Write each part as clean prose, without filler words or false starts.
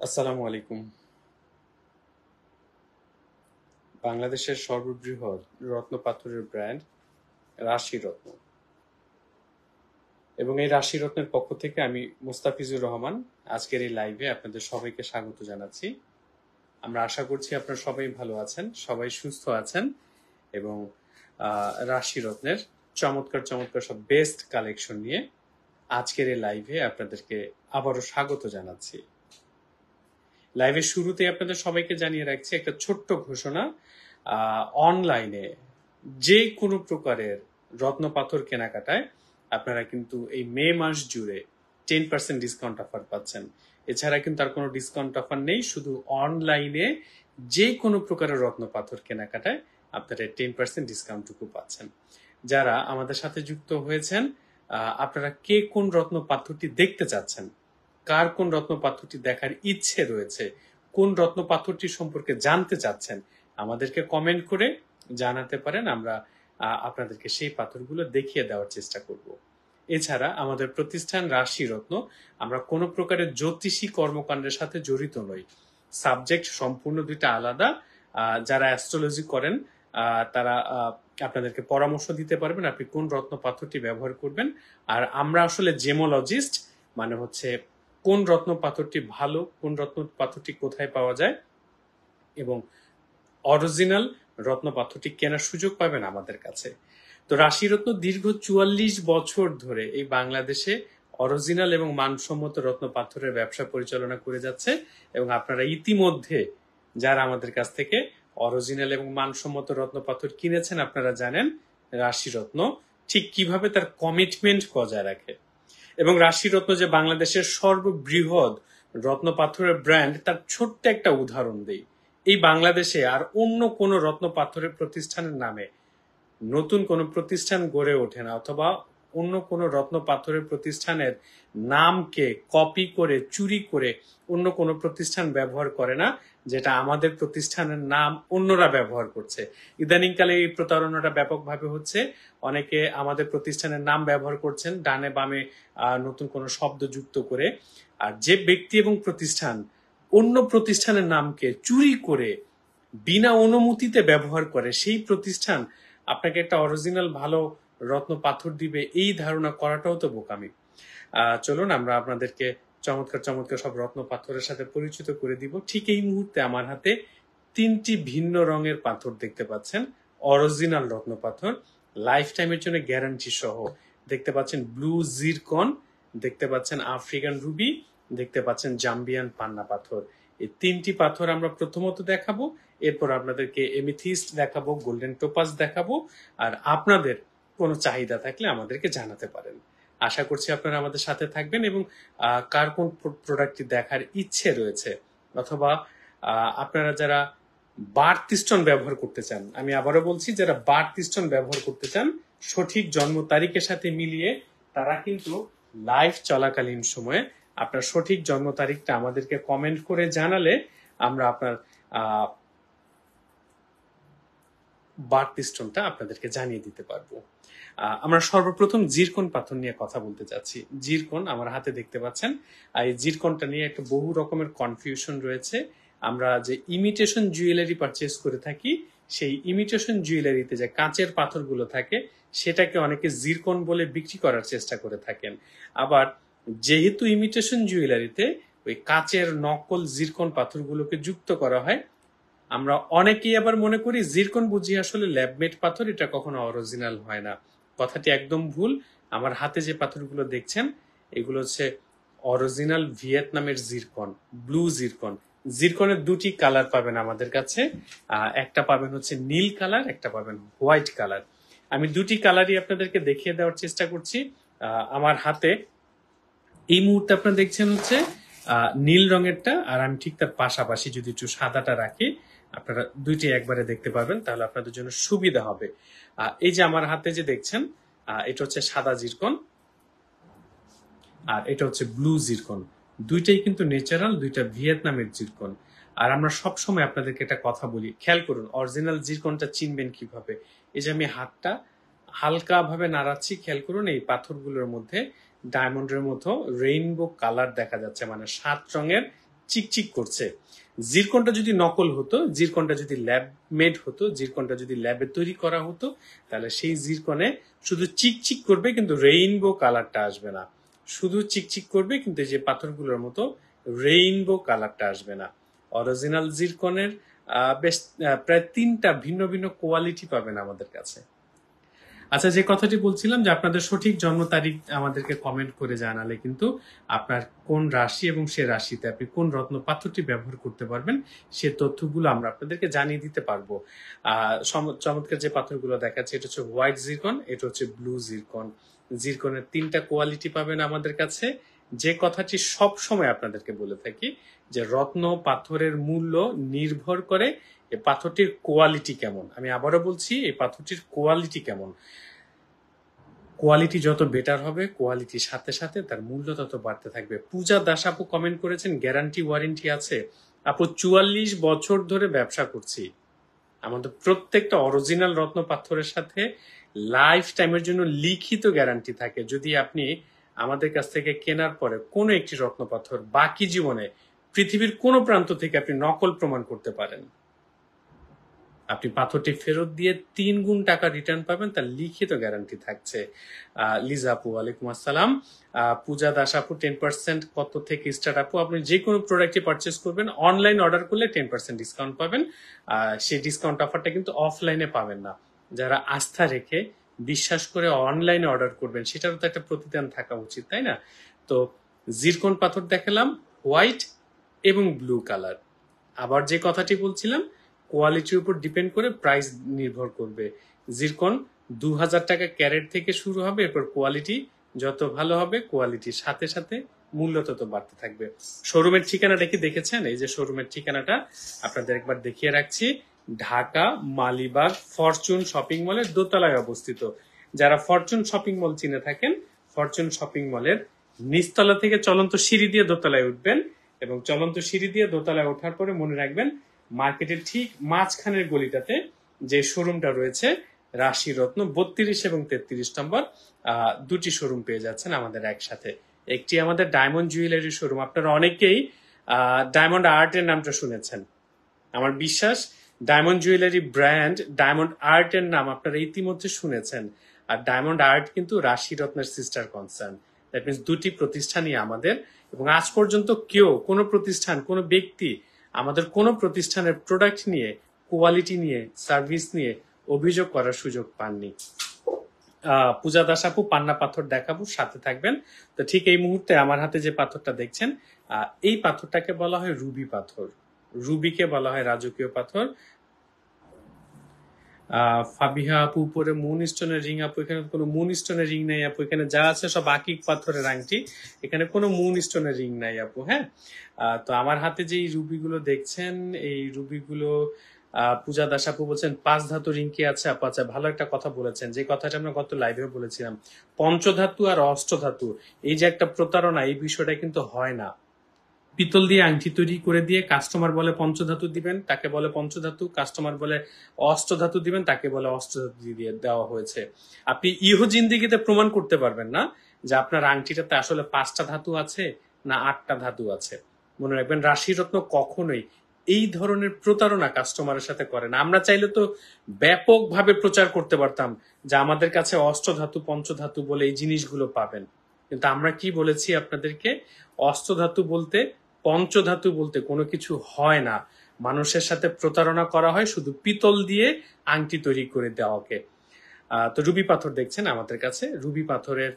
আসসালামু আলাইকুম। বাংলাদেশের সর্ববৃহৎ রত্ন পাথরের ব্র্যান্ড রাশি রত্ন, এবং এই রাশি রত্নের পক্ষ থেকে আমি মুস্তাফিজুর রহমান আজকের এই লাইভে আপনাদের সবাইকে স্বাগত জানাচ্ছি। আমরা আশা করছি আপনারা সবাই ভালো আছেন, সবাই সুস্থ আছেন, এবং রাশি রত্নের চমৎকার চমৎকার সব বেস্ট কালেকশন নিয়ে আজকের এই লাইভে আপনাদেরকে আবারও স্বাগত জানাচ্ছি। লাইভের শুরুতে আপনাদের সবাইকে জানিয়ে রাখছি একটা ছোট্ট ঘোষণা। অনলাইনে যে কোনো প্রকারের রত্ন পাথর কেনাকাটায় আপনারা কিন্তু এই মে মাস জুড়ে 10% ডিসকাউন্ট অফার পাচ্ছেন। এছাড়া কিন্তু আর কোনো ডিসকাউন্ট অফার নেই, শুধু অনলাইনে যে কোনো প্রকারের রত্ন পাথর কেনাকাটায় আপনারা 10% ডিসকাউন্টটুকু পাচ্ছেন। যারা আমাদের সাথে যুক্ত হয়েছেন, আপনারা কে কোন রত্ন পাথরটি দেখতে চাচ্ছেন, কার কোন রত্ন পাথরটি দেখার ইচ্ছে রয়েছে, কোন রত্ন পাথরটি সম্পর্কে জানতে চাচ্ছেন, আমাদেরকে কমেন্ট করে জানাতে পারেন। আমরা আপনাদেরকে সেই পাথরগুলো দেখিয়ে দেওয়ার চেষ্টা করব। এছাড়া আমাদের প্রতিষ্ঠান রাশি রত্ন, আমরা কোনো প্রকারের জ্যোতিষী কর্মকাণ্ডের সাথে জড়িত নই। সাবজেক্ট সম্পূর্ণ দুইটা আলাদা। যারা অ্যাস্ট্রোলজি করেন তারা আপনাদেরকে পরামর্শ দিতে পারবেন আপনি কোন রত্ন পাথরটি ব্যবহার করবেন। আর আমরা আসলে জেমোলজিস্ট, মানে হচ্ছে কোন রত্ন পাথরটি ভালো, কোন রত্ন পাথরটি কোথায় পাওয়া যায়, এবং অরিজিনাল রত্ন পাথরটি কেনার সুযোগ পাবেন আমাদের কাছে। তো রাশিরত্ন দীর্ঘ 44 বছর ধরে এই বাংলাদেশে অরিজিনাল এবং মানসম্মত রত্ন পাথরের ব্যবসা পরিচালনা করে যাচ্ছে, এবং আপনারা ইতিমধ্যে যারা আমাদের কাছ থেকে অরিজিনাল এবং মানসম্মত রত্ন পাথর কিনেছেন আপনারা জানেন রাশিরত্ন ঠিক কিভাবে তার কমিটমেন্ট বজায় রাখে। এবং রাশিরত্ন যে বাংলাদেশের সর্ববৃহৎ রত্ন পাথরের ব্র্যান্ড, তার ছোট্ট একটা উদাহরণ দেই। এই বাংলাদেশে আর অন্য কোনো রত্ন পাথরের প্রতিষ্ঠানের নামে নতুন কোনো প্রতিষ্ঠান গড়ে ওঠে না, অথবা অন্য কোনো রত্ন পাথরের প্রতিষ্ঠানের নামকে কপি করে চুরি করে অন্য কোনো প্রতিষ্ঠান ব্যবহার করে না, যেটা আমাদের প্রতিষ্ঠানের নাম অন্যরা ব্যবহার করছে। ইদানিংকালে এই প্রতারণাটা ব্যাপকভাবে হচ্ছে। অনেকে আমাদের প্রতিষ্ঠানের নাম ব্যবহার করছেন ডানে বামে নতুন কোনো শব্দ যুক্ত করে। আর যে ব্যক্তি এবং প্রতিষ্ঠান অন্য প্রতিষ্ঠানের নামকে চুরি করে বিনা অনুমতিতে ব্যবহার করে, সেই প্রতিষ্ঠান আপনাকে একটা অরিজিনাল ভালো রত্ন পাথর দিবে এই ধারণা করাটাও তো বোকামি। চলুন আমরা আপনাদেরকে চমৎকার চমৎকার সব রত্ন পাথরের সাথে পরিচিত করে দিব। ঠিক এই মুহূর্তে আমার হাতে 3টি ভিন্ন রঙের পাথর দেখতে পাচ্ছেন, অরিজিনাল রত্ন পাথর, লাইফ টাইমের জন্য গ্যারান্টি সহ। দেখতে পাচ্ছেন ব্লু জিরকন, দেখতে পাচ্ছেন আফ্রিকান রুবি, দেখতে পাচ্ছেন জাম্বিয়ান পান্না পাথর। এই 3টি পাথর আমরা প্রথমত দেখাবো, এরপর আপনাদেরকে এমিথিস্ট দেখাবো, গোল্ডেন টোপাস দেখাবো। আর আপনাদের কোনো চাহিদা থাকলে আমাদেরকে জানাতে পারেন। আশা করছি আপনারা আমাদের সাথে থাকবেন, এবং কার কোন প্রোডাক্টটি দেখার ইচ্ছে রয়েছে, অথবা আপনারা যারা বার্থ স্টোন ব্যবহার করতে চান, আমি আবারও বলছি, যারা বার্থ স্টোন ব্যবহার করতে চান সঠিক জন্ম তারিখের সাথে মিলিয়ে, তারা কিন্তু লাইভ চলাকালীন সময়ে আপনার সঠিক জন্ম তারিখটা আমাদেরকে কমেন্ট করে জানালে আমরা আপনার বার্থ স্টোনটা আপনাদেরকে জানিয়ে দিতে পারবো। আমরা সর্বপ্রথম জিরকন পাথর নিয়ে কথা বলতে চাচ্ছি। জিরকন আমার হাতে দেখতে পাচ্ছেন। এই জিরকনটা নিয়ে একটা বহু রকমের কনফিউশন রয়েছে। আমরা যে ইমিটেশন জুয়েলারি পারচেস করে থাকি, সেই ইমিটেশন জুয়েলারিতে যে কাঁচের পাথরগুলো থাকে সেটাকে অনেকে জিরকন বলে বিক্রি করার চেষ্টা করে থাকেন। আবার যেহেতু ইমিটেশন জুয়েলারিতে ওই কাঁচের নকল জিরকন পাথরগুলোকে যুক্ত করা হয়, আমরা অনেকেই আবার মনে করি জিরকন বুঝি আসলে ল্যাবমেড পাথর, এটা কখনো অরিজিনাল হয় না। কথাটি একদম ভুল। আমার হাতে যে পাথরগুলো দেখছেন এগুলো হচ্ছে অরিজিনাল ভিয়েতনামের জিরকন, ব্লু জিরকন। জিরকনের 2টি কালার পাবেন আমাদের কাছে, একটা পাবেন হচ্ছে নীল কালার, একটা পাবেন হোয়াইট কালার। আমি 2টি কালারই আপনাদেরকে দেখিয়ে দেওয়ার চেষ্টা করছি। আমার হাতে এই মুহূর্তে আপনারা দেখছেন হচ্ছে নীল রঙেরটা, আর আমি ঠিক তার পাশাপাশি যদি একটু সাদাটা রাখি আপনারা 2টি একবারে দেখতে পাবেন, তাহলে আপনাদের জন্য সুবিধা হবে। এই যে আমার হাতে যে দেখছেন এটা হচ্ছে সাদা জিরকন, আর এটা হচ্ছে ব্লু জিরকন। দুইটাই কিন্তু ন্যাচারাল, দুইটা ভিয়েতনামের জিরকন। আর আমরা সব সময় আপনাদেরকে একটা কথা বলি, খেয়াল করুন অরিজিনাল জিরকনটা চিনবেন কিভাবে। এই যে আমি হাতটা হালকা ভাবে নাড়াচ্ছি, খেয়াল করুন এই পাথরগুলোর মধ্যে ডায়মন্ডের মতো রেইনবো কালার দেখা যাচ্ছে, মানে 7 রঙের চিকচিক করছে। জিরকনটা যদি নকল হতো, জিরকনটা যদি ল্যাব মেড হতো, জিরকনটা যদি ল্যাবে তৈরি করা হতো, তাহলে সেই জিরকনে শুধু চিকচিক করবে কিন্তু রেইনবো কালারটা আসবে না। শুধু চিকচিক করবে কিন্তু যে পাথরগুলোর মতো রেইনবো কালারটা আসবে না। অরিজিনাল জিরকনের বেশ প্রায় 3টা ভিন্ন ভিন্ন কোয়ালিটি পাবেন আমাদের কাছে। আচ্ছা, যে কথাটি বলছিলাম যে আপনাদের সঠিক জন্ম তারিখ আমাদেরকে কমেন্ট করে জানালে কিন্তু আপনার কোন রাশি এবং সে রাশিতে আপনি কোন রত্ন পাথরটি ব্যবহার করতে পারবেন সে তথ্যগুলো আমরা আপনাদেরকে জানিয়ে দিতে পারবো। চমৎকার যে পাথরগুলো দেখাচ্ছে, এটা হচ্ছে হোয়াইট জিরকন, এটা হচ্ছে ব্লু জিরকন। জিরকনের 3টা কোয়ালিটি পাবেন আমাদের কাছে। যে কথাটি সব সময় আপনাদেরকে বলে থাকি যে রত্ন পাথরের মূল্য নির্ভর করে এই পাথরটির কোয়ালিটি কেমন। আমি আবারও বলছি, এই পাথরটির কোয়ালিটি কেমন। কোয়ালিটি যত বেটার হবে, কোয়ালিটির সাথে সাথে তার মূল্য তত বাড়তে থাকবে। পূজা দাস আপু কমেন্ট করেছেন গ্যারান্টি ওয়ারেন্টি আছে। আপু 44 বছর ধরে ব্যবসা করছি, আমাদের প্রত্যেকটা অরিজিনাল রত্ন পাথরের সাথে লাইফ টাইমের জন্য লিখিত গ্যারান্টি থাকে। যদি আপনি আমাদের কাছ থেকে কেনার পরে কোনো একটি রত্ন পাথর বাকি জীবনে পৃথিবীর কোনো প্রান্ত থেকে আপনি নকল প্রমাণ করতে পারেন, আপনি পাথরটি ফেরত দিয়ে 3 গুণ টাকা রিটার্ন পাবেন, তার লিখিত গ্যারান্টি থাকছে। লিজা আপু ওয়ালাইকুম আসসালাম। পূজা দাস আপু 10% কত থেকে স্টার্ট? আপু আপনি যে কোনো প্রোডাক্টই পারচেস করবেন, অনলাইন অর্ডার করলে 10% ডিসকাউন্ট পাবেন। সেই ডিসকাউন্ট অফারটা কিন্তু অফলাইনে পাবেন না। যারা আস্থা রেখে বিশ্বাস করে অনলাইনে অর্ডার করবেন সেটারও তো একটা প্রতিদান থাকা উচিত, তাই না? তো জিরকন পাথর দেখালাম হোয়াইট এবং ব্লু কালার। আবার যে কথাটি বলছিলাম, কোয়ালিটির উপর ডিপেন্ড করে প্রাইস নির্ভর করবে। জিরকন 2000 টাকা ক্যারেট থেকে শুরু হবে, এরপর কোয়ালিটি যত ভালো হবে কোয়ালিটির সাথে সাথে মূল্য তত বাড়তে থাকবে। শোরুমের ঠিকানাটা কি দেখেছেন? এই যে শোরুমের ঠিকানাটা আপনাদের একবার দেখিয়ে রাখছি। ঢাকা মালিবাগ ফরচুন শপিং মলের দোতলায় অবস্থিত। যারা ফরচুন শপিং মল চিনে থাকেন, ফরচুন শপিং মলের নিচতলা থেকে চলন্ত সিঁড়ি দিয়ে দোতলায় উঠবেন এবং চলন্ত সিঁড়ি দিয়ে দোতলায় ওঠার পরে মনে রাখবেন মার্কেটের ঠিক মাঝখানের গলিটাতে যে শোরুমটা রয়েছে রাশি রত্ন 32 এবং 33 নম্বর, দুটি শোরুম পেয়ে যাচ্ছেন আমাদের একসাথে। একটি আমাদের ডায়মন্ড জুয়েলারি শোরুম, আপনারা অনেকেই ডায়মন্ড আর্টের নামটা শুনেছেন। আমার বিশ্বাস ডায়মন্ড জুয়েলারি ব্র্যান্ড ডায়মন্ড আর্টের নাম আপনারা ইতিমধ্যে শুনেছেন। আর ডায়মন্ড আর্ট কিন্তু রাশি রত্নের সিস্টার কনসার্ন। দ্যাট মিনস দুটি প্রতিষ্ঠানই আমাদের, এবং আজ পর্যন্ত কেউ কোনো প্রতিষ্ঠান কোনো ব্যক্তি আমাদের কোনো প্রতিষ্ঠানের প্রোডাক্ট নিয়ে, কোয়ালিটি নিয়ে, সার্ভিস নিয়ে অভিযোগ করার সুযোগ পাননি। পূজা দাস আপু পান্না পাথর দেখাবো, সাথে থাকবেন। তো ঠিক এই মুহূর্তে আমার হাতে যে পাথরটা দেখছেন, এই পাথরটাকে বলা হয় রুবি পাথর। রুবিকে বলা হয় রাজকীয় পাথর। ফাবিহা আপু উপরে মুন স্টোনের রিং। আপু এখানে কোনো মুন স্টোনের রিং নাই আপু, এখানে যা আছে সব আকিক পাথরের আংটি, এখানে কোনো মুন স্টোনের রিং নাই আপু। হ্যাঁ, তো আমার হাতে যে রুবিগুলো দেখছেন, এই রুবিগুলো পূজা দাস আপু বলছেন 5 ধাতু রিং কি আছে আপু? আচ্ছা, ভালো একটা কথা বলেছেন, যে কথাটা আমরা গত লাইভেও বলেছিলাম, পঞ্চধাতু আর অষ্টধাতু এই যে একটা প্রতারণা, এই বিষয়টা কিন্তু হয় না। পিতল দিয়ে আংটি তৈরি করে দিয়ে কাস্টমার বলে পঞ্চধাতু দিবেন, তাকে বলে পঞ্চধাতু। কাস্টমার বলে অষ্টধাতু দিবেন, তাকে বলে অষ্টধাতু দিয়ে দেওয়া হয়েছে। আপনি ইহো জিন্দিগিতে প্রমাণ করতে পারবেন না যে আপনার আংটিটাতে আসলে 5টা ধাতু আছে না 8টা ধাতু আছে। মনে রাখবেন, রাশিরত্ন কখনোই এই ধরনের প্রতারণা কাস্টমারের সাথে করে না। আমরা চাইলে তো ব্যাপকভাবে প্রচার করতে পারতাম যে আমাদের কাছে অষ্টধাতু পঞ্চধাতু বলে এই জিনিসগুলো পাবেন, কিন্তু আমরা কি বলেছি আপনাদেরকে? অষ্টধাতু বলতে, পঞ্চধাতু বলতে কোনো কিছু হয় না। মানুষের সাথে প্রতারণা করা হয় শুধু পিতল দিয়ে আংটি তৈরি করে দেওয়াকে। তো রুবি পাথর দেখছেন আমাদের কাছে। রুবি পাথরের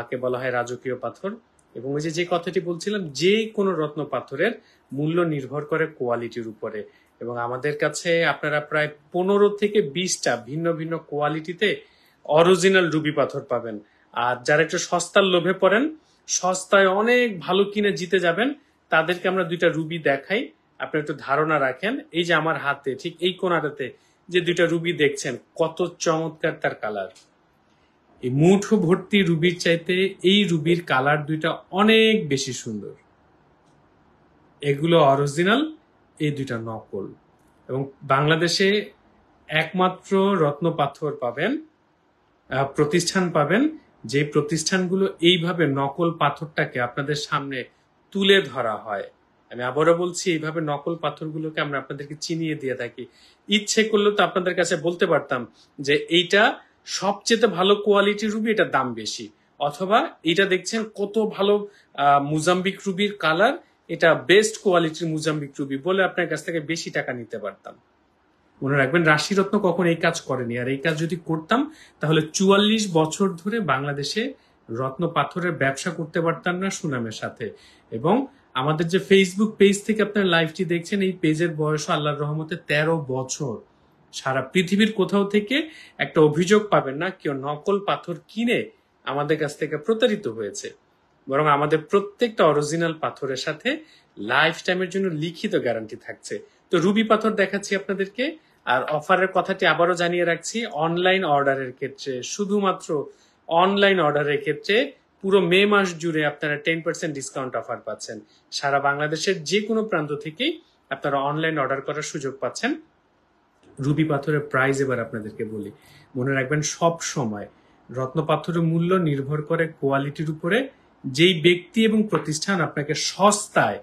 কে বলা হয় রাজকীয় পাথর। এবং ওই যে কথাটি বলছিলাম, যে কোনো রত্ন পাথরের মূল্য নির্ভর করে কোয়ালিটির উপরে। এবং আমাদের কাছে আপনারা প্রায় 15 থেকে 20টা ভিন্ন ভিন্ন কোয়ালিটিতে অরিজিনাল রুবি পাথর পাবেন। আর যারা একটু সস্তার লোভে পড়েন, সস্তায় অনেক ভালো কিনে জিতে যাবেন, তাদেরকে আমরা 2টা রুবি দেখাই, আপনি একটু ধারণা রাখেন। এই যে আমার হাতে ঠিক এই কোনাটাতে যে 2টা রুবি দেখছেন, কত চমৎকার তার কালার। এই মুঠো ভর্তি রুবির চাইতে এই রুবির কালার 2টা অনেক বেশি সুন্দর। এগুলো অরিজিনাল, এই 2টা নকল। এবং বাংলাদেশে একমাত্র রত্ন পাথর পাবেন, প্রতিষ্ঠান পাবেন, যে প্রতিষ্ঠানগুলো এইভাবে নকল পাথরটাকে আপনাদের সামনে তুলে ধরা হয়। আমি আবারও বলছি, এইভাবে নকল পাথরগুলোকে আমরা আপনাদেরকে চিনিয়ে দিয়ে থাকি। ইচ্ছে করলে তো আপনাদের কাছে বলতে পারতাম যে এইটা সবচেয়ে ভালো কোয়ালিটির রুবি, এটার দাম বেশি, অথবা এটা দেখছেন কত ভালো মুজাম্বিক রুবির কালার, এটা বেস্ট কোয়ালিটির মুজাম্বিক রুবি বলে আপনার কাছ থেকে বেশি টাকা নিতে পারতাম। মনে রাখবেন, রাশিরত্ন কখন এই কাজ করেনি, আর এই কাজ যদি করতাম তাহলে 44 বছর ধরে বাংলাদেশে রত্ন পাথরের ব্যবসা করতে পারতাম না সুনামের সাথে। এবং আমাদের যে ফেসবুক পেজ থেকে আপনার লাইভটি দেখছেন, এই পেজের বয়স আল্লাহর রহমতে 13 বছর। সারা পৃথিবীর কোথাও থেকে একটা অভিযোগ পাবেন না কেউ নকল পাথর কিনে আমাদের কাছ থেকে প্রতারিত হয়েছে। বরং আমাদের প্রত্যেকটা অরিজিনাল পাথরের সাথে লাইফ টাইমের জন্য লিখিত গ্যারান্টি থাকছে। তো রুবি পাথর দেখাচ্ছি আপনাদেরকে। আর অফারের কথাটি আবারও জানিয়ে রাখছি, অনলাইন অর্ডারের ক্ষেত্রে, শুধুমাত্র অনলাইন অর্ডারের ক্ষেত্রে পুরো মে মাস জুড়ে আপনারা 10% ডিসকাউন্ট অফার পাচ্ছেন। সারা বাংলাদেশের যে কোনো প্রান্ত থেকেই আপনারা অনলাইন অর্ডার করার সুযোগ পাচ্ছেন। রুবি পাথরের প্রাইস এবার আপনাদেরকে বলি, মনে রাখবেন সব সময় রত্ন পাথরের মূল্য নির্ভর করে কোয়ালিটির উপরে। যেই ব্যক্তি এবং প্রতিষ্ঠান আপনাকে সস্তায়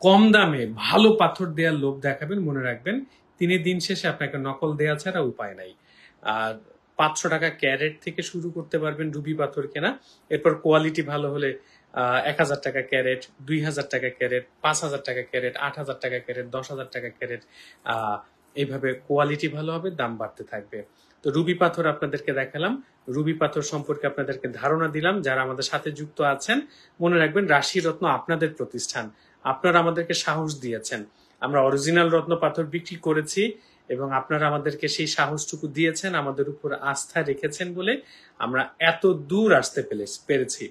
কম দামে ভালো পাথর দেওয়ার লোভ দেখাবেন, মনে রাখবেন তিনি দিন শেষে আপনাকে নকল দেওয়া ছাড়া উপায় নাই। আর 500 টাকা ক্যারেট থেকে শুরু করতে পারবেন রুবি পাথর কেনা। এরপর কোয়ালিটি ভালো হলে 1000 টাকা ক্যারেট, 2000 টাকা ক্যারেট, 5000 টাকা ক্যারেট, 8000 টাকা ক্যারেট, 10,000 টাকা ক্যারেট, এইভাবে কোয়ালিটি ভালো হবে, দাম বাড়তে থাকবে। তো রুবি পাথর আপনাদেরকে দেখালাম, রুবি পাথর সম্পর্কে আপনাদেরকে ধারণা দিলাম। যারা আমাদের সাথে যুক্ত আছেন, মনে রাখবেন রাশিরত্ন আপনাদের প্রতিষ্ঠান, আপনারা আমাদেরকে সাহস দিয়েছেন। আমরা অরিজিনাল রত্ন পাথর বিক্রি করেছি এবং আপনারা আমাদেরকে সেই সাহসটুকু দিয়েছেন, আমাদের উপর আস্থা রেখেছেন বলে আমরা এত দূর আসতে পেরেছি।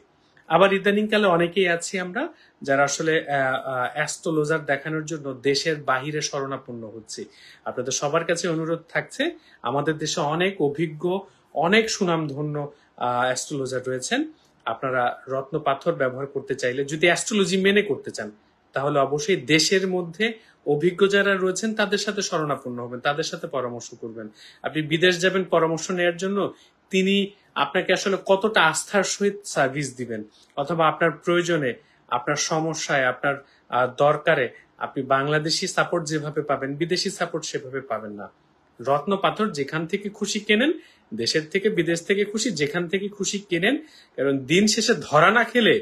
আবার ইদানিংকালে অনেকেই আছি আমরা যারা আসলে অ্যাস্ট্রোলজার দেখানোর জন্য দেশের বাহিরে শরণাপন্ন হচ্ছি। আপনাদের সবার কাছে অনুরোধ থাকছে, আমাদের দেশে অনেক অভিজ্ঞ, অনেক সুনামধন্য অ্যাস্ট্রোলজার রয়েছেন। আপনারা রত্ন পাথর ব্যবহার করতে চাইলে, যদি অ্যাস্ট্রোলজি মেনে করতে চান, তাহলে অবশ্যই দেশের মধ্যে অভিজ্ঞ যারা রয়েছেন তাদের সাথে শরণাপন্ন হবেন, তাদের সাথে পরামর্শ করবেন। আপনি বিদেশ যাবেন পরামর্শ নেওয়ার জন্য, তিনি আপনাকে আসলে কতটা আস্থার সহিত সার্ভিস দিবেন, অথবা আপনার প্রয়োজনে, আপনার সমস্যায়, আপনার দরকারে আপনি বাংলাদেশি সাপোর্ট যেভাবে পাবেন, বিদেশি সাপোর্ট সেভাবে পাবেন না। রত্ন পাথর যেখান থেকে খুশি কেনেন, দেশের থেকে বিদেশ থেকে খুশি, যেখান থেকে খুশি কেনেন, কারণ দিন শেষে ধরা না খেলে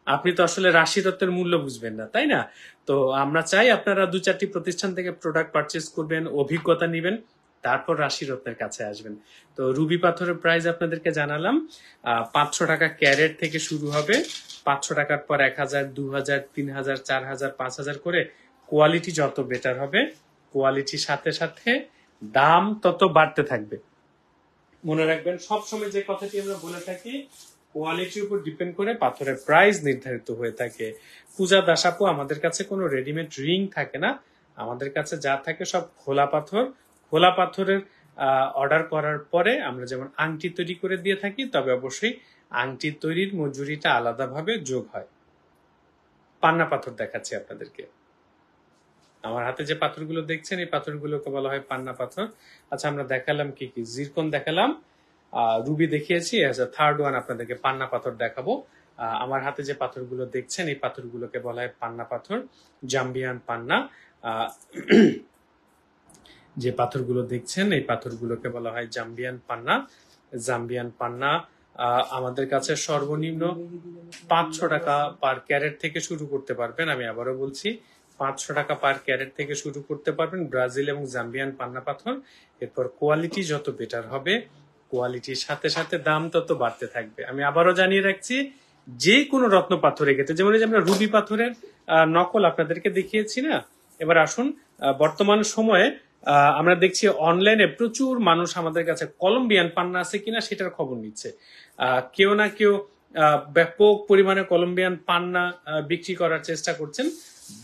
আপনি তো আসলে রাশিরত্নের মূল্য বুঝবেন না, তাই না? তো আমরা চাই আপনারা 2-4টি প্রতিষ্ঠান থেকে প্রোডাক্ট পারচেস করবেন, অভিজ্ঞতা নিবেন, তারপর রাশিরত্নের কাছে আসবেন। তো রুবি পাথরের প্রাইস আপনাদেরকে জানালাম, 500 টাকা ক্যারেট থেকে শুরু হবে। 500 টাকার পর 1000, 2000, 3000, 4000, 5000 করে কোয়ালিটি যত বেটার হবে, কোয়ালিটির সাথে সাথে দাম তত বাড়তে থাকবে। মনে রাখবেন সবসময় যে কথাটি আমরা বলে থাকি, কোয়ালিটির উপর ডিপেন্ড করে পাথরের প্রাইস নির্ধারিত হয়ে থাকে। পূজা দাসাপু, আমাদের কাছে কোনো রেডিমেড রিং থাকে না, আমাদের কাছে যা থাকে সব খোলা পাথর। খোলা পাথরের অর্ডার করার পরে আমরা যেমন আংটি তৈরি করে দিয়ে থাকি, তবে অবশ্যই আংটি তৈরির মজুরিটা আলাদাভাবে যোগ হয়। পান্না পাথর দেখাচ্ছি আপনাদেরকে। আমার হাতে যে পাথরগুলো দেখছেন, এই পাথরগুলোকে বলা হয় পান্না পাথর। আচ্ছা, আমরা দেখালাম কি কি, জিরকন দেখালাম, রুবি দেখিয়েছি, থার্ড ওয়ান আপনাদেরকে পান্না পাথর দেখাবো। আমার হাতে যে পাথরগুলো দেখছেন, এই পাথরগুলোকে বলা হয় পান্না পাথর, জাম্বিয়ান পান্না। যে পাথরগুলো দেখছেন, এই পাথরগুলোকে বলা হয় জাম্বিয়ান পান্না। জাম্বিয়ান পান্না আমাদের কাছে সর্বনিম্ন 500 টাকা পার ক্যারেট থেকে শুরু করতে পারবেন। আমি আবারও বলছি, 500 টাকা পার ক্যারেট থেকে শুরু করতে পারবেন ব্রাজিল এবং জাম্বিয়ান পান্না পাথর। এরপর কোয়ালিটি যত বেটার হবে, কোয়ালিটির সাথে সাথে দাম তত বাড়তে থাকবে। আমি আবারও জানিয়ে রাখছি, যে কোনো রত্ন পাথরের ক্ষেত্রে, যেমন আমরা রুবি পাথরের নকল আপনাদেরকে দেখিয়েছি না, এবার আসুন বর্তমান সময়ে আমরা দেখছি অনলাইনে প্রচুর মানুষ আমাদের কাছে কলম্বিয়ান পান্না আছে কিনা সেটার খবর নিচ্ছে। কেউ না কেউ ব্যাপক পরিমাণে কলম্বিয়ান পান্না বিক্রি করার চেষ্টা করছেন।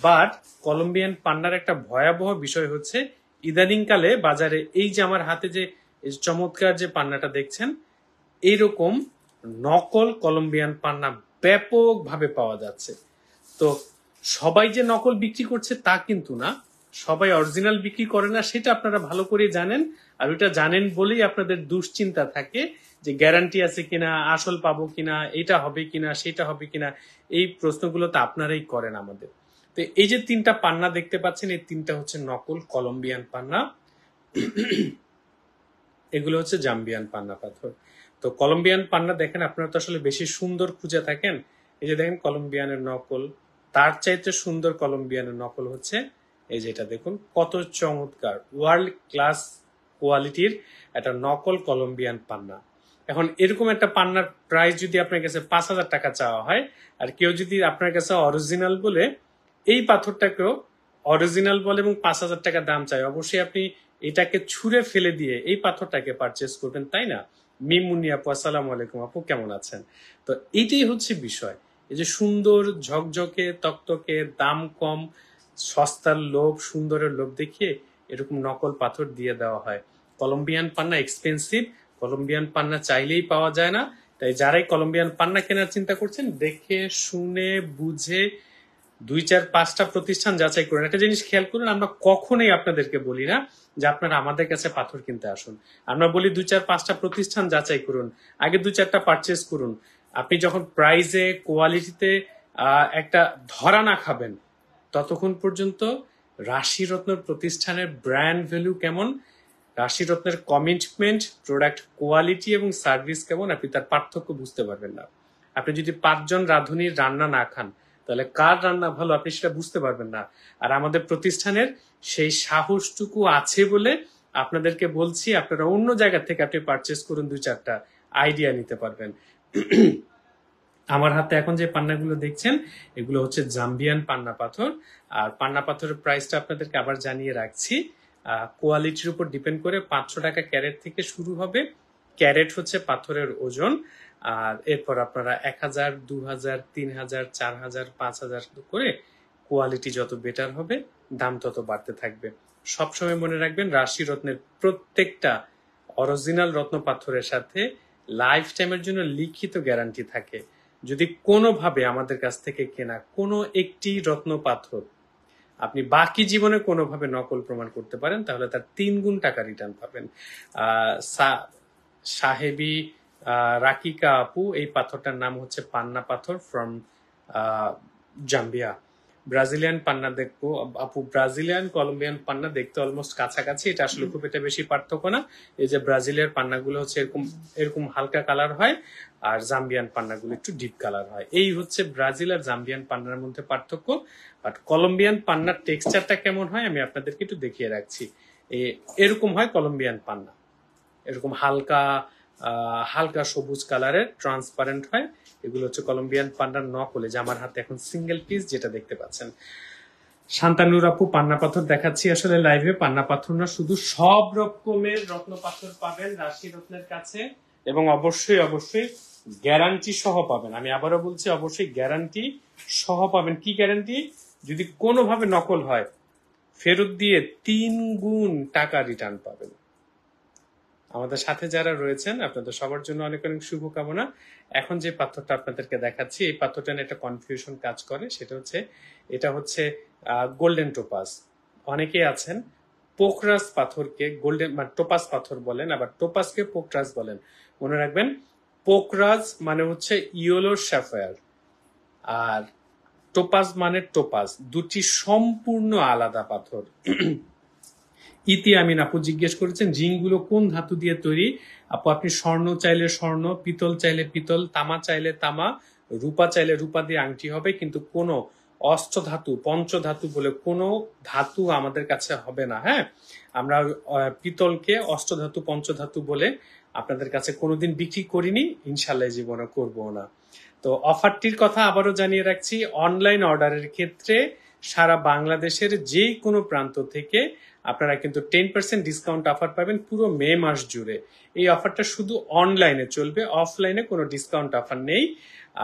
বাট কলম্বিয়ান পান্নার একটা ভয়াবহ বিষয় হচ্ছে, ইদানিংকালে বাজারে এই যে আমার হাতে যে চমৎকার যে পান্নাটা দেখছেন, এইরকম নকল কলম্বিয়ান পান্না ব্যাপকভাবে পাওয়া যাচ্ছে। তো সবাই যে নকল বিক্রি করছে তা কিন্তু না, সবাই অরিজিনাল বিক্রি করে না, সেটা আপনারা ভালো করে জানেন। আর ওইটা জানেন বলেই আপনাদের দুশ্চিন্তা থাকে যে গ্যারান্টি আছে কিনা, আসল পাবো কিনা, এটা হবে কিনা, সেটা হবে কিনা, এই প্রশ্নগুলো তো আপনারাই করেন আমাদের। তো এই যে 3টা পান্না দেখতে পাচ্ছেন, এই 3টা হচ্ছে নকল কলম্বিয়ান পান্না, এগুলো হচ্ছে জাম্বিয়ান পান্না পাথর। তো কলম্বিয়ান পান্না দেখেন, আপনারা তো আসলে বেশি সুন্দর খুঁজে থাকেন, এই যে দেখেন কলম্বিয়ানের নকল, তার চাইতে সুন্দর কলম্বিয়ানের নকল হচ্ছে এই যেটা, দেখুন কত চমৎকার ওয়ার্ল্ড ক্লাস কোয়ালিটির একটা নকল কলম্বিয়ান পান্না। এখন এরকম একটা পান্নার প্রাইস যদি আপনার কাছে 5,000 টাকা চাওয়া হয়, আর কেউ যদি আপনার কাছে অরিজিনাল বলে এই পাথরটাকেও অরিজিনাল বলে এবং 5,000 টাকা দাম চায়, অবশ্যই আপনি এটাকে ছুঁড়ে ফেলে দিয়ে এই পাথরটাকে পারচেস করবেন, তাই না? মিমুনি আপু, আসসালামু আলাইকুম আপু, কেমন আছেন? তো এইটাই হচ্ছে বিষয়, এই যে সুন্দর ঝকঝকে তকতকে, দাম কম, সস্তার লোভ, সুন্দরের লোভ দেখিয়ে এরকম নকল পাথর দিয়ে দেওয়া হয়। কলম্বিয়ান পান্না এক্সপেন্সিভ, কলম্বিয়ান পান্না চাইলেই পাওয়া যায় না। তাই যারাই কলম্বিয়ান পান্না কেনার চিন্তা করছেন, দেখে শুনে বুঝে 2-4-5টা প্রতিষ্ঠান যাচাই করুন। একটা জিনিস খেয়াল করুন, আমরা কখনোই আপনাদেরকে বলি না যে আপনারা আমাদের কাছে পাথর কিনতে আসুন, আমরা বলি 2-4-5টা প্রতিষ্ঠান যাচাই করুন, আগে 2-4টা পারচেস করুন। আপনি যখন প্রাইজে কোয়ালিটিতে একটা ধরা না খাবেন, ততক্ষণ পর্যন্ত রাশিরত্ন প্রতিষ্ঠানের ব্র্যান্ড ভ্যালু কেমন, রাশিরত্নের কমিটমেন্ট, প্রোডাক্ট কোয়ালিটি এবং সার্ভিস কেমন, আপনি তার পার্থক্য বুঝতে পারবেন না। আপনি যদি 5জন রাঁধুনির রান্না না খান, তাহলে কার রান্না ভালো আপনি সেটা বুঝতে পারবেন না। আর আমাদের প্রতিষ্ঠানের সেই সাহসটুকু আছে বলে আপনাদেরকে বলছি, আপনারা অন্য জায়গা থেকে আপনি পারচেস করুন, 2-4টা আইডিয়া নিতে পারবেন। আমার হাতে এখন যে পান্নাগুলো দেখছেন, এগুলো হচ্ছে জাম্বিয়ান পান্না পাথর। আর পান্না পাথরের প্রাইসটা আপনাদেরকে আবার জানিয়ে রাখছি, কোয়ালিটির উপর ডিপেন্ড করে 500 টাকা ক্যারেট থেকে শুরু হবে। ক্যারেট হচ্ছে পাথরের ওজন, আর এরপর আপনারা 1,000, 2,000, 3,000, 4,000, 5,000 করে কোয়ালিটি যত বেটার হবে দাম তত বাড়তে থাকবে। সবসময় মনে রাখবেন, রাশি রত্নের প্রত্যেকটা অরিজিনাল রত্ন পাথরের সাথে লাইফ টাইমের জন্য লিখিত গ্যারান্টি থাকে। যদি কোনোভাবে আমাদের কাছ থেকে কেনা কোনো একটি রত্ন পাথর আপনি বাকি জীবনে কোনোভাবে নকল প্রমাণ করতে পারেন, তাহলে তার 3 গুণ টাকা রিটার্ন পাবেন। সাহেবী রাকিকা আপু, এই পাথরটার নাম হচ্ছে পান্না পাথর ফ্রম জাম্বিয়া। ব্রাজিলিয়ান পান্না দেখবো আপু, ব্রাজিলিয়ান কলম্বিয়ান পান্না দেখতে অলমোস্ট কাছাকাছি, এটা আসলে খুব একটা বেশি পার্থক্য না। এই যে ব্রাজিলিয়ার পান্নাগুলো হচ্ছে এরকম এরকম হালকা কালার হয়, আর জাম্বিয়ান পান্নাগুলো একটু ডিপ কালার হয়। এই হচ্ছে ব্রাজিল আর জাম্বিয়ান পান্নার মধ্যে পার্থক্য। বাট কলম্বিয়ান পান্নার টেক্সচারটা কেমন হয় আমি আপনাদেরকে একটু দেখিয়ে রাখছি। এরকম হয় কলম্বিয়ান পান্না, এরকম হালকা হালকা সবুজ কালারের ট্রান্সপারেন্ট হয়। এগুলো হচ্ছে কলম্বিয়ান পান্নার নকল, যে আমার হাতে এখন সিঙ্গেল পিস যেটা দেখতে পাচ্ছেন। শান্তানুর আপু, পান্না পাথর দেখাচ্ছি আসলে লাইভে। পান্না পাথর না, শুধু সব রকমের রত্ন পাথর পাবেন রাশি রত্নের কাছে, এবং অবশ্যই অবশ্যই গ্যারান্টি সহ পাবেন। আমি আবারও বলছি, অবশ্যই গ্যারান্টি সহ পাবেন। কি গ্যারান্টি? যদি কোনোভাবে নকল হয়, ফেরত দিয়ে 3 গুণ টাকা রিটার্ন পাবেন। আমাদের সাথে যারা রয়েছেন আপনাদের সবার জন্য অনেক অনেক শুভকামনা। এখন যে পাথরটা আপনাদেরকে দেখাচ্ছি, এই পাথরটা নিয়ে একটা কনফিউশন কাজ করে, সেটা হচ্ছে এটা হচ্ছে গোল্ডেন টোপাস। অনেকেই আছেন পোকরাজ পাথরকে গোল্ডেন মানে টোপাস পাথর বলেন, আবার টোপাসকে পোকরাজ বলেন। মনে রাখবেন, পোকরাজ মানে হচ্ছে ইয়েলো স্যাফায়ার, আর টোপাস মানে টোপাস, দুটি সম্পূর্ণ আলাদা পাথর। ইতি আমিন আপু জিজ্ঞেস করেছেন রিংগুলো কোন ধাতু দিয়ে তৈরি। আপু, আপনি স্বর্ণ চাইলে স্বর্ণ, পিতল চাইলে পিতল, তামা চাইলে তামা, রূপা চাইলে রূপা দিয়ে আংটি হবে, কিন্তু কোনো অষ্টধাতু পঞ্চধাতু বলে কোনো ধাতু আমাদের কাছে হবে না। হ্যাঁ, আমরা পিতলকে অষ্টধাতু পঞ্চধাতু বলে আপনাদের কাছে কোনোদিন বিক্রি করিনি, ইনশাল্লাহ জীবনে করবো না। তো অফারটির কথা আবারও জানিয়ে রাখছি, অনলাইন অর্ডারের ক্ষেত্রে সারা বাংলাদেশের যে কোনো প্রান্ত থেকে আপনারা কিন্তু 10% ডিসকাউন্ট অফার পাবেন পুরো মে মাস জুড়ে। এই অফারটা শুধু অনলাইনে চলবে, অফলাইনে কোনো ডিসকাউন্ট অফার নেই।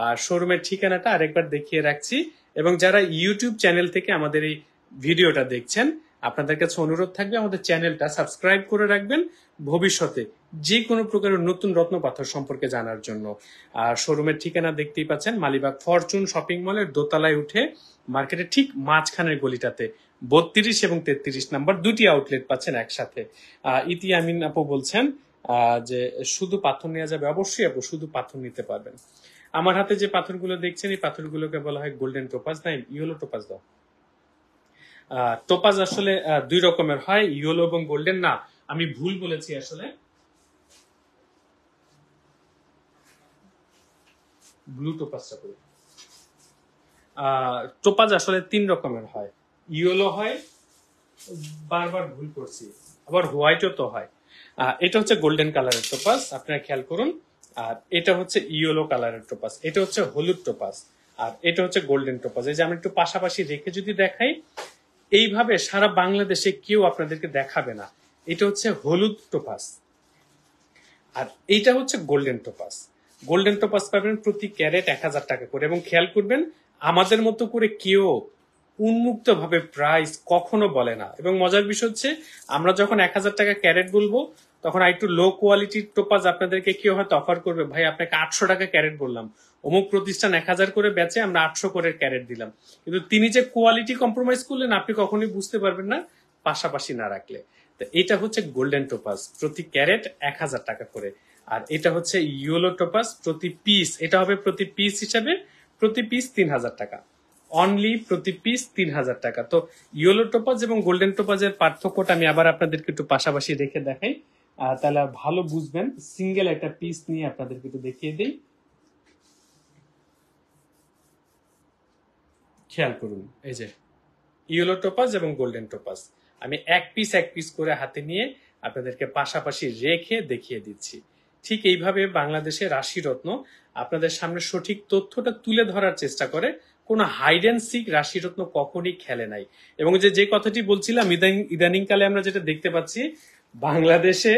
আর শোরুমের ঠিকানাটা আরেকবার দেখিয়ে রাখছি, এবং যারা ইউটিউব চ্যানেল থেকে আমাদের এই ভিডিওটা দেখছেন, আপনাদের কাছে অনুরোধ থাকবে আমাদের চ্যানেলটা সাবস্ক্রাইব করে রাখবেন ভবিষ্যতে যে কোনো প্রকারের নতুন রত্ন পাথর সম্পর্কে জানার জন্য। আর শোরুমের ঠিকানা দেখতেই পাচ্ছেন, মালিবাগ ফরচুন শপিং মলের দোতলায় উঠে মার্কেটের ঠিক মাঝখানের গলিটাতে 32 এবং 33 নাম্বার দুটি আউটলেট পাচ্ছেন একসাথে। ইতি আমিন আপু বলছেন যে শুধু পাথর নেওয়া যাবে। অবশ্যই আপু, শুধু পাথর নিতে পারবেন। আমার হাতে যে পাথরগুলো দেখছেন, এই পাথরগুলোকে বলা হয় গোল্ডেন টোপাস। না, ইয়েলো টোপাস দাও। টোপাজ আসলে দুই রকমের হয়, ইয়েলো এবং গোল্ডেন। না, আমি ভুল বলেছি আসলে, ব্লু টোপাজটা করি। টোপাজ আসলে তিন রকমের হয়, ইয়েলো হয়, বারবার ভুল করছি, আবার হোয়াইটও তো হয়। এটা হচ্ছে গোল্ডেন কালারের টোপাস, আপনারা খেয়াল করুন। আর এটা হচ্ছে ইয়েলো কালারের টোপাস, এটা হচ্ছে হলুদ টোপাস, আর এটা হচ্ছে গোল্ডেন টোপাস। এই যে আমি একটু পাশাপাশি রেখে যদি দেখাই, এইভাবে সারা বাংলাদেশে কেউ আপনাদেরকে দেখাবে না। এটা হচ্ছে হলুদ টোপাস, আর এইটা হচ্ছে গোল্ডেন টোপাস। গোল্ডেন টোপাস পাবেন প্রতি ক্যারেট 1000 টাকা করে। এবং খেয়াল করবেন, আমাদের মতো করে কেউ উন্মুক্ত ভাবে প্রাইস কখনো বলে না। এবং মজার বিষয় হচ্ছে, আমরা যখন 1000 টাকা ক্যারেট বলবো, তখন একটু লো কোয়ালিটির টোপাজ আপনাদেরকে কেউ হয়তো অফার করবে, ভাই আপনাকে 800 টাকা ক্যারেট বললাম, অমুক প্রতিষ্ঠান 1000 করে বেচে, আমরা 800 করে ক্যারেট দিলাম। কিন্তু তিনি যে কোয়ালিটি কম্প্রোমাইজ করলেন আপনি কখনোই বুঝতে পারবেন না পাশাপাশি না রাখলে। তো এটা হচ্ছে গোল্ডেন টোপাস, প্রতি ক্যারেট 1000 টাকা করে। আর এটা হচ্ছে ইয়েলো টোপাস, প্রতি পিস, এটা হবে প্রতি পিস হিসাবে প্রতি পিস 3000 টাকা, অনলি প্রতি পিস 3000 টাকা। তো ইয়েলো টোপাজ এবং গোল্ডেন টোপাজের পার্থক্যটা আমি আবার আপনাদেরকে একটু পাশাপাশি রেখে দেখাই, তাহলে ভালো বুঝবেন। সিঙ্গেল একটা পিস নিয়ে আপনাদেরকে একটু দেখিয়ে দিই, খেয়াল করুন। এই যে ইয়েলো টোপাজ এবং গোল্ডেন টোপাজ, আমি এক পিস করে হাতে নিয়ে আপনাদেরকে পাশাপাশি রেখে দেখিয়ে দিচ্ছি। ঠিক এইভাবে বাংলাদেশের রাশিরত্ন আপনাদের সামনে সঠিক তথ্যটা তুলে ধরার চেষ্টা করে। কোনো হাইড অ্যান্ড সিক রাশিরত্ন কখনই খেলে নাই। এবং যে কথাটি বলছিলাম, ইদানিং কালে আমরা যেটা দেখতে পাচ্ছি, বাংলাদেশে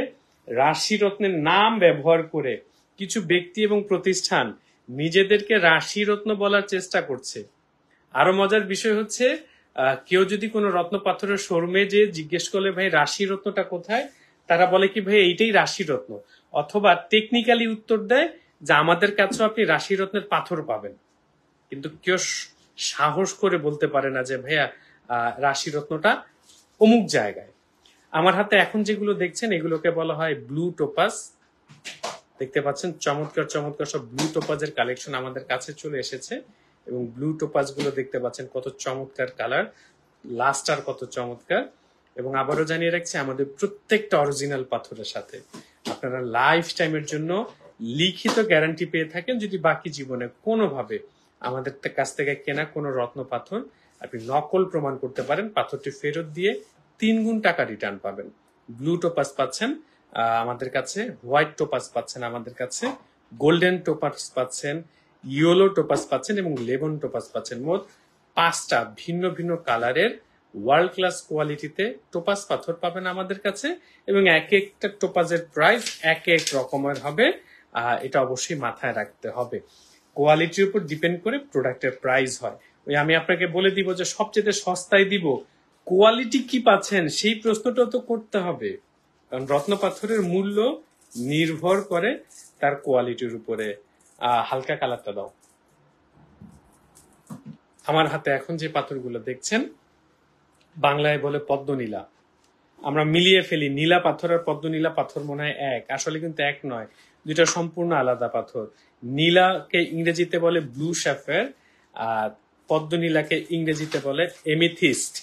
রাশিরত্নের নাম ব্যবহার করে কিছু ব্যক্তি এবং প্রতিষ্ঠান নিজেদেরকে রাশিরত্ন বলার চেষ্টা করছে। আরো মজার বিষয় হচ্ছে, কেউ যদি কোনো রত্ন পাথরের শোরুমে যে জিজ্ঞেস করলে ভাই রাশি রত্নটা কোথায়, তারা বলে কি ভাই এইটাই রাশি রত্ন, অথবা টেকনিক্যালি উত্তর দেয় যে আমাদের কাছেও আপনি রাশি রত্নের পাথর পাবেন। কিন্তু কেউ সাহস করে বলতে পারে না যে ভাইয়া রাশি রত্নটা অমুক জায়গায়। আমার হাতে এখন যেগুলো দেখছেন এগুলোকে বলা হয় ব্লু টোপাস। দেখতে পাচ্ছেন চমৎকার চমৎকার সব ব্লু টোপাজের কালেকশন আমাদের কাছে চলে এসেছে। এবং ব্লু টোপাজ গুলো দেখতে পাচ্ছেন কত চমৎকার কালার, লাস্টার কত চমৎকার। এবং আবারও জানিয়ে রাখছি, আমাদের প্রত্যেকটা অরিজিনাল পাথরের সাথে আপনারা লাইফ টাইমের জন্য লিখিত গ্যারান্টি পেয়ে থাকেন। যদি বাকি জীবনে কোনোভাবে আমাদের কাছ থেকে কেনা কোনো রত্ন পাথর আপনি নকল প্রমাণ করতে পারেন, পাথরটি ফেরত দিয়ে 3 গুণ টাকা রিটার্ন পাবেন। ব্লু টোপাস পাচ্ছেন আমাদের কাছে, হোয়াইট টোপাস পাচ্ছেন আমাদের কাছে, গোল্ডেন টোপাস পাচ্ছেন, ইয়েলো টোপাস পাচ্ছেন এবং লেমন টোপাস পাচ্ছেন। মোট 5টা ভিন্ন ভিন্ন কালারের ওয়ার্ল্ড ক্লাস কোয়ালিটিতে টোপাস পাথর পাবেন আমাদের কাছে। এবং এক একটা টোপাজের প্রাইস এক এক রকমের হবে, এটা অবশ্যই মাথায় রাখতে হবে। কোয়ালিটির উপর ডিপেন্ড করে প্রোডাক্টের প্রাইস হয়। ওই আমি আপনাকে বলে দিব যে সবচেয়ে সস্তায় দিব, কোয়ালিটি কি পাচ্ছেন সেই প্রশ্নটাও তো করতে হবে। কারণ রত্ন পাথরের মূল্য নির্ভর করে তার কোয়ালিটির উপরে। হালকা কালারটা দাও। আমার হাতে এখন যে পাথরগুলো দেখছেন, বাংলায় বলে পদ্মনীলা। আমরা মিলিয়ে ফেলি নীলা পাথর আর পদ্মনীলা পাথর মনে হয় এক, আসলে কিন্তু এক নয়, দুইটা সম্পূর্ণ আলাদা পাথর। নীলাকে ইংরেজিতে বলে ব্লু স্যাফায়ার, আর পদ্মনীলাকে ইংরেজিতে বলে এমিথিস্ট।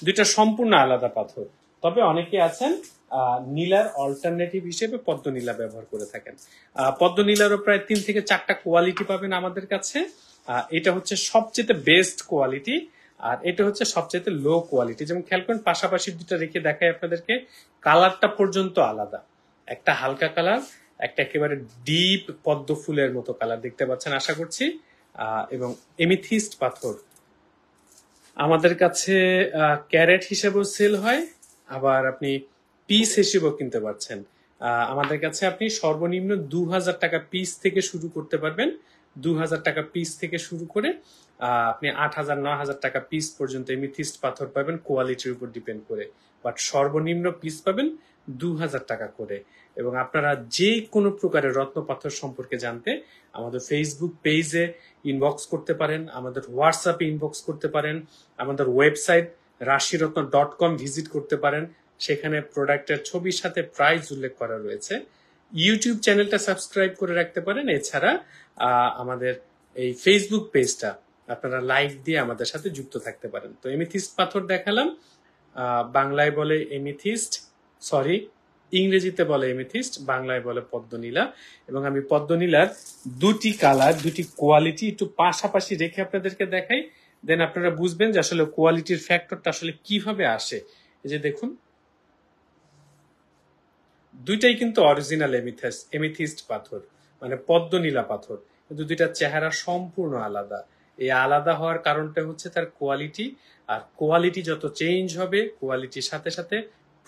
দুইটা সম্পূর্ণ আলাদা পাথর। তবে অনেকে আছেন নীলার অল্টারনেটিভ হিসেবে পদ্মনীলা ব্যবহার করে থাকেন। পদ্মনীলারও প্রায় 3 থেকে 4টা কোয়ালিটি পাবেন আমাদের কাছে। এটা হচ্ছে সবচেয়ে বেস্ট কোয়ালিটি, আর এটা হচ্ছে সবচেয়ে লো কোয়ালিটি। যেমন খেয়াল করেন, পাশাপাশি দুটো রেখে দেখাই আপনাদেরকে, কালারটা পর্যন্ত আলাদা। একটা হালকা কালার, একটা একেবারে ডিপ পদ্ম ফুলের মতো কালার দেখতে পাচ্ছেন আশা করছি। এবং এমিথিস্ট পাথর আমাদের কাছে ক্যারেট হিসেবেও সেল হয়, আবার আপনি পিস হিসেবেও কিনতে পারছেন। আমাদের কাছে আপনি সর্বনিম্ন 2000 টাকা পিস থেকে শুরু করতে পারবেন। 2000 টাকা পিস থেকে শুরু করে আপনি 8000 9000 টাকা পিস পর্যন্ত এমিথিস্ট পাথর পাবেন, কোয়ালিটির উপর ডিপেন্ড করে। বাট সর্বনিম্ন পিস পাবেন 2000 টাকা করে। এবং আপনারা যে কোনো প্রকারের রত্ন পাথর সম্পর্কে জানতে আমাদের ফেসবুক পেজে ইনবক্স করতে পারেন, আমাদের হোয়াটসঅ্যাপে ইনবক্স করতে পারেন, আমাদের ওয়েবসাইট rashiratna.com ভিজিট করতে পারেন। সেখানে প্রোডাক্টের ছবির সাথে প্রাইস উল্লেখ করা রয়েছে। ইউটিউব চ্যানেলটা সাবস্ক্রাইব করে রাখতে পারেন। এছাড়া আমাদের এই ফেসবুক পেজটা আপনারা লাইভ দিয়ে আমাদের সাথে যুক্ত থাকতে পারেন। তো এমিথিস্ট পাথর দেখালাম, বাংলায় বলে এমিথিস্ট, সরি ইংরেজিতে বলে এমিথিস্ট, বাংলায় বলে পদ্মনীলা। এবং আমি পদ্মনীলার দুটি কালার, দুটি কোয়ালিটি একটু পাশাপাশি রেখে আপনাদেরকে দেখাই, দেন আপনারা বুঝবেন যে আসলে কোয়ালিটির ফ্যাক্টরটা আসলে কিভাবে আসে। এই যে দেখুন, দুইটাই কিন্তু অরিজিনাল এমিথিস্ট পাথর, মানে পদ্মনীলা পাথর, কিন্তু দুইটার চেহারা সম্পূর্ণ আলাদা। এই আলাদা হওয়ার কারণটা হচ্ছে তার কোয়ালিটি, আর কোয়ালিটি যত চেঞ্জ হবে, কোয়ালিটির সাথে সাথে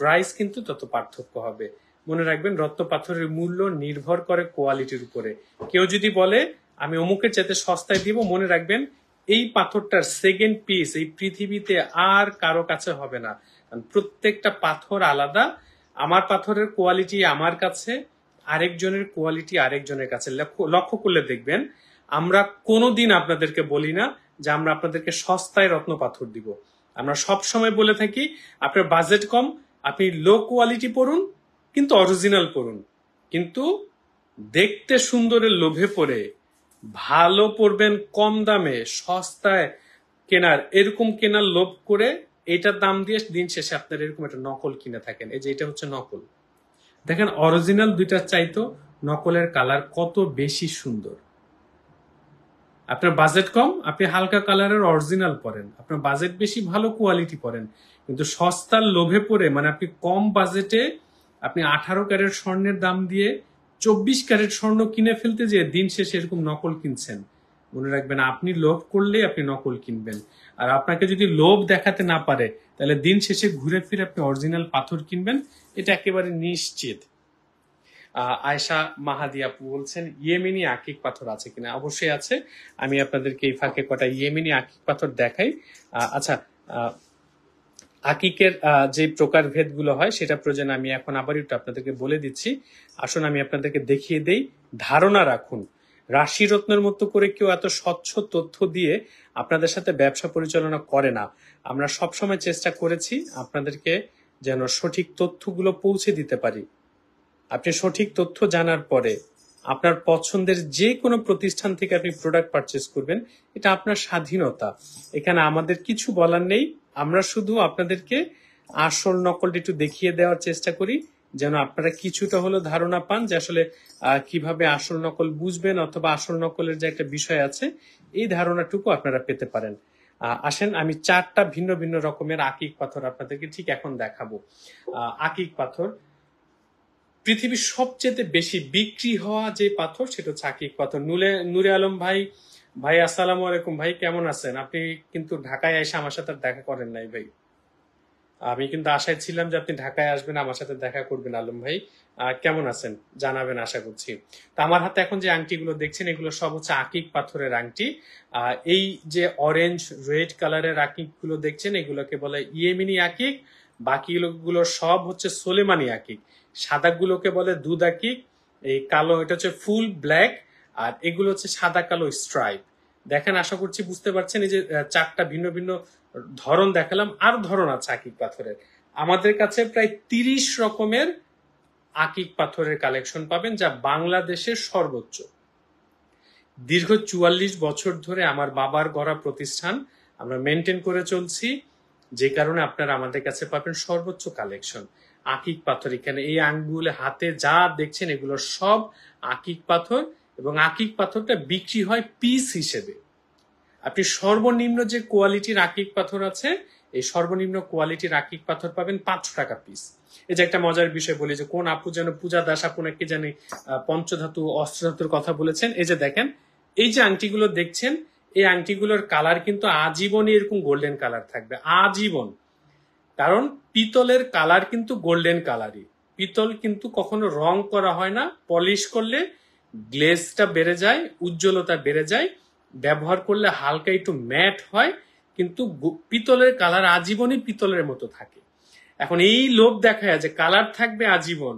প্রাইস কিন্তু তত পার্থক্য হবে। মনে রাখবেন, রত্ন পাথরের মূল্য নির্ভর করে কোয়ালিটির উপরে। কেউ যদি বলে আমি অমুকের চাইতে সস্তায় দিব, মনে রাখবেন এই পাথরটার সেকেন্ড পিস এই পৃথিবীতে আর কারো কাছে হবে না, কারণ প্রত্যেকটা পাথর আলাদা। আমার পাথরের কোয়ালিটি আমার কাছে, আরেকজনের কোয়ালিটি আরেকজনের কাছে। লক্ষ্য করলে দেখবেন আমরা কোনোদিন আপনাদেরকে বলি না যে আমরা আপনাদেরকে সস্তায় রত্ন পাথর দিব। আমরা সব সময় বলে থাকি আপনার বাজেট কম, আপনি লো কোয়ালিটি পড়ুন কিন্তু অরিজিনাল পড়ুন। কিন্তু দেখতে সুন্দরের লোভে পড়ে ভালো পড়বেন কম দামে, সস্তায় কেনার, এরকম কেনার লোভ করে এটার দাম দিয়ে দিন শেষে আপনার এরকম একটা নকল কিনে থাকেন। এই যে এটা হচ্ছে নকল। দেখেন অরিজিনাল দুইটার চাইতো নকলের কালার কত বেশি সুন্দর। আপনার বাজেট কম, আপনি হালকা কালারের অরিজিনাল পরেন, আপনার বাজেট বেশি, ভালো কোয়ালিটি পরেন। কিন্তু সস্তার লোভে পড়ে, মানে আপনি কম বাজেটে আপনি 18 ক্যারেট স্বর্ণের দাম দিয়ে 24 ক্যারেট স্বর্ণ কিনে ফেলতে যে দিন শেষে এরকম নকল কিনছেন। মনে রাখবেন, আপনি লোভ করলে আপনি নকল কিনবেন, আর আপনাকে যদি লোভ দেখাতে না পারে তাহলে দিন শেষে ঘুরে ফিরে আপনি অরিজিনাল পাথর কিনবেন, এটা একেবারে নিশ্চিত। আয়েশা মাহাদি আপু বলছেন ইয়েমেনি আকিক পাথর আছে কিনা? অবশ্যই আছে, আমি আপনাদেরকে এই ফাঁকে কটা ইয়েমেনি আকিক পাথর দেখাই। আচ্ছা, আকিকের যে প্রকারভেদ গুলো হয় সেটা প্রয়োজন আমি এখন আবার একটু আপনাদেরকে বলে দিচ্ছি। আসুন আমি আপনাদেরকে দেখিয়ে দেই, ধারণা রাখুন। রাশি রত্নের মতো করে কেউ এত স্বচ্ছ তথ্য দিয়ে আপনাদের সাথে ব্যবসা পরিচালনা করে না। আমরা সবসময় চেষ্টা করেছি আপনাদেরকে যেন সঠিক তথ্যগুলো পৌঁছে দিতে পারি। আপনি সঠিক তথ্য জানার পরে আপনার পছন্দের যে কোনো প্রতিষ্ঠান থেকে আপনি প্রোডাক্ট পারচেস করবেন, এটা আপনার স্বাধীনতা। এখানে আমাদের কিছু বলার নেই, আমরা শুধু আপনাদেরকে আসল নকলটা একটু দেখিয়ে দেওয়ার চেষ্টা করি, যেন আপনারা কিছুটা হলেও ধারণা পান যে আসলে কিভাবে আসল নকল বুঝবেন, অথবা আসল নকলের যে একটা বিষয় আছে এই ধারণাটুকু আপনারা পেতে পারেন। আসেন আমি 4টা ভিন্ন ভিন্ন রকমের আকিক পাথর আপনাদেরকে ঠিক এখন দেখাবো। আকিক পাথর, পৃথিবীর সবচেয়ে বেশি বিক্রি হওয়া যে পাথর সেটা হচ্ছে আকিক পাথর। নূরে আলম ভাই আসসালামু আলাইকুম ভাই, কেমন আছেন? আপনি কিন্তু ঢাকায় এসে আমার সাথে দেখা করেন নাই ভাই। আমি কিন্তু আশায় ছিলাম যে আপনি ঢাকায় আসবেন, আমার সাথে দেখা করবেন। আলম ভাই কেমন আছেন জানাবেন আশা করছি। তো আমার হাতে এখন যে আংটিগুলো দেখছেন এগুলো সব হচ্ছে আকিক পাথরের আংটি। এই যে অরেঞ্জ রেড কালারের আকিক গুলো দেখছেন এগুলোকে বলে ইয়েমেনি আকিক, বাকিগুলো সব হচ্ছে সোলেমানি আকিক। সাদা গুলোকে বলে দুধ আকিক, এই কালো এটা হচ্ছে ফুল ব্ল্যাক, আর এগুলো হচ্ছে সাদা কালো স্ট্রাইপ। দেখেন আশা করছি বুঝতে পারছেন। এই যে 4টা ভিন্ন ভিন্ন ধরন দেখালাম, আর ধরন আছে আকিক পাথরের। আমাদের কাছে প্রায় 30 রকমের আকিক পাথরের কালেকশন পাবেন, যা বাংলাদেশের সর্বোচ্চ। দীর্ঘ 44 বছর ধরে আমার বাবার গড়া প্রতিষ্ঠান, আমরা মেনটেন করে চলছি, যে কারণে আপনারা আমাদের কাছে পাবেন সর্বোচ্চ কালেকশন আকিক পাথর। এখানে এই আঙ্গুলে হাতে যা দেখছেন এগুলো সব আকিক পাথর, এবং আকিক পাথরটা বিক্রি হয় পিস হিসেবে। আপনি সর্বনিম্ন যে কোয়ালিটির আকিক পাথর আছে, এই সর্বনিম্ন কোয়ালিটির আকিক পাথর পাবেন 5 টাকা পিস। এই যে একটা মজার বিষয় বলি, যে কোন আপু যেন পূজা দাস আপু নাকি জানি পঞ্চধাতু অস্ত্রধাতুর কথা বলেছেন। এই যে দেখেন, এই যে আংটিগুলো দেখছেন, এই আংটিগুলোর কালার কিন্তু আজীবনই এরকম গোল্ডেন কালার থাকবে, আজীবন। কারণ পিতলের কালার কিন্তু গোল্ডেন কালারই। পিতল কিন্তু কখনো রং করা হয় না, পলিশ করলে গ্লেজটা বেড়ে যায়, উজ্জ্বলতা বেড়ে যায়, ব্যবহার করলে হালকা একটু ম্যাট হয়, কিন্তু পিতলের কালার আজীবনই পিতলের মতো থাকে। এখন এই লোভ দেখায় যে কালার থাকবে আজীবন,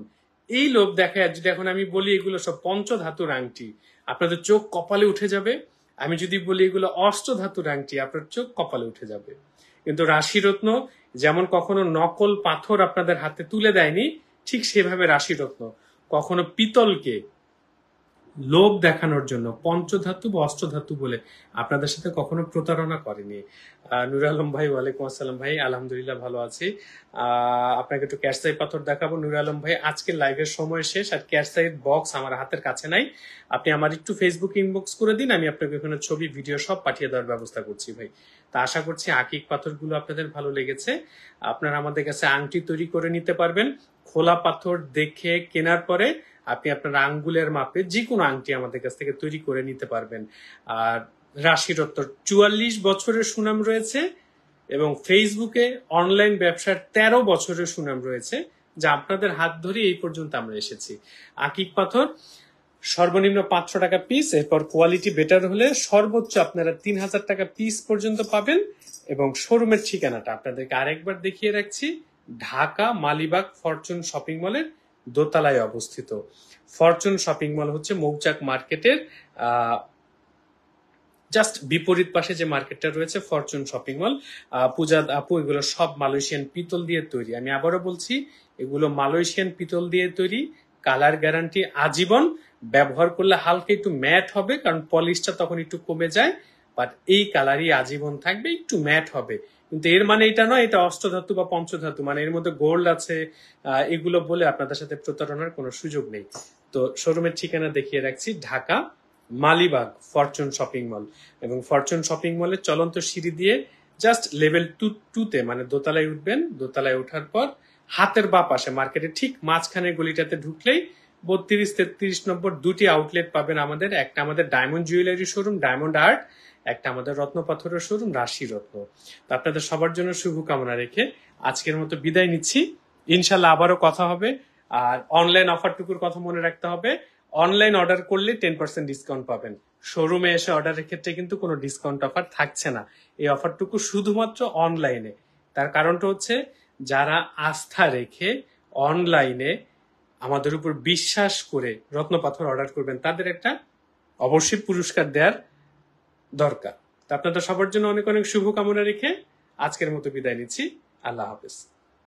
এই লোভ দেখায় যদি এখন আমি বলি এগুলো সব পঞ্চধাতুর আংটি, আপনাদের চোখ কপালে উঠে যাবে। আমি যদি বলি এগুলো অষ্টধাতুর আংটি, আপনার চোখ কপালে উঠে যাবে। কিন্তু রাশিরত্ন যেমন কখনো নকল পাথর আপনাদের হাতে তুলে দেয়নি, ঠিক সেভাবে রাশিরত্ন কখনো পিতলকে লোভ দেখানোর জন্য পঞ্চধাতু বা অষ্টধাতু বলে আপনাদের সাথে কখনো প্রতারণা করেনি। নুর আলম ভাই, ওয়ালাইকুম আসসালাম ভাই, আলহামদুলিল্লাহ ভালো আছি। আপনাকে একটু ক্যারসাই পাথর দেখাবো। নুর আলম ভাই, আজকে লাইভের সময় শেষ, আর ক্যারসাইয়ের বক্স আমার হাতের কাছে নাই। আপনি আমার একটু ফেসবুক ইনবক্স করে দিন, আমি আপনাকে ওখানে ছবি ভিডিও সব পাঠিয়ে দেওয়ার ব্যবস্থা করছি ভাই। তা আশা করছি আকিক পাথরগুলো আপনাদের ভালো লেগেছে। আপনারা আমাদের কাছে আংটি তৈরি করে নিতে পারবেন। খোলা পাথর দেখে কেনার পরে আপনি আপনার আঙ্গুলের মাপে যে কোনো আংটি আমাদের কাছ থেকে তৈরি করে নিতে পারবেন। আর রাশিরত্ন 44 বছরের সুনাম রয়েছে এবং ফেসবুকে অনলাইন ব্যবসার 13 বছরের সুনাম রয়েছে, যা আপনাদের হাত ধরে এই পর্যন্ত আমরা এসেছি। আকিক পাথর সর্বনিম্ন 500 টাকা পিস, এরপর কোয়ালিটি বেটার হলে সর্বোচ্চ আপনারা 3000 টাকা পিস পর্যন্ত পাবেন। এবং শোরুমের ঠিকানাটা আপনাদেরকে আরেকবার দেখিয়ে রাখছি, ঢাকা মালিবাগ ফরচুন শপিং মলের দোতলায় অবস্থিত। ফরচুন শপিং মল হচ্ছে মৌচাক মার্কেটের জাস্ট বিপরীত পাশে যে মার্কেটটা রয়েছে ফরচুন শপিং মল। পূজা আপু, এগুলো সব মালয়েশিয়ান পিতল দিয়ে তৈরি। আমি আবারও বলছি, এগুলো মালয়েশিয়ান পিতল দিয়ে তৈরি, কালার গ্যারান্টি আজীবন। ব্যবহার করলে হালকা একটু ম্যাট হবে, কারণ পলিশটা তখন একটু কমে যায়, বাট এই কালারই আজীবন থাকবে, একটু ম্যাট হবে। কিন্তু এর মানে এটা নয় এটা অষ্টধাতু বা পঞ্চধাতু, মানে এর মধ্যে গোল্ড আছে এগুলো বলে আপনাদের সাথে প্রতারণার কোনো সুযোগ নেই। তো শোরুমের ঠিকানা দেখিয়ে রাখছি, Dhaka Malibagh Fortune shopping mall. এবং ফরচুন শপিং মলের চলন্ত সিঁড়ি দিয়ে জাস্ট লেভেল 2 মানে দোতলায় উঠবেন। দোতলায় ওঠার পর হাতের বাঁ পাশে মার্কেটের ঠিক মাঝখানে গলিটাতে ঢুকলেই 32-33 নম্বর দুটি আউটলেট পাবেন আমাদের। একটা আমাদের diamond jewellery showroom diamond art, একটা আমাদের রত্ন পাথরের শোরুম রাশি রত্ন। তো আপনাদের সবার জন্য শুভকামনা রেখে আজকের মতো বিদায় নিচ্ছি। ইনশাল্লাহ আবারও কথা হবে। আর অনলাইন অফারটুকুর কথা মনে রাখতে হবে, অনলাইন অর্ডার করলে 10% ডিসকাউন্ট পাবেন। শোরুমে এসে অর্ডারের ক্ষেত্রে কিন্তু কোনো ডিসকাউন্ট অফার থাকছে না। এই অফারটুকু শুধুমাত্র অনলাইনে। তার কারণটা হচ্ছে, যারা আস্থা রেখে অনলাইনে আমাদের উপর বিশ্বাস করে রত্নপাথর অর্ডার করবেন, তাদের একটা অবশ্যই পুরস্কার দেওয়ার দরকার। তা আপনাদের সবার জন্য অনেক অনেক শুভকামনা রেখে আজকের মতো বিদায় নিচ্ছি। আল্লাহ হাফেজ।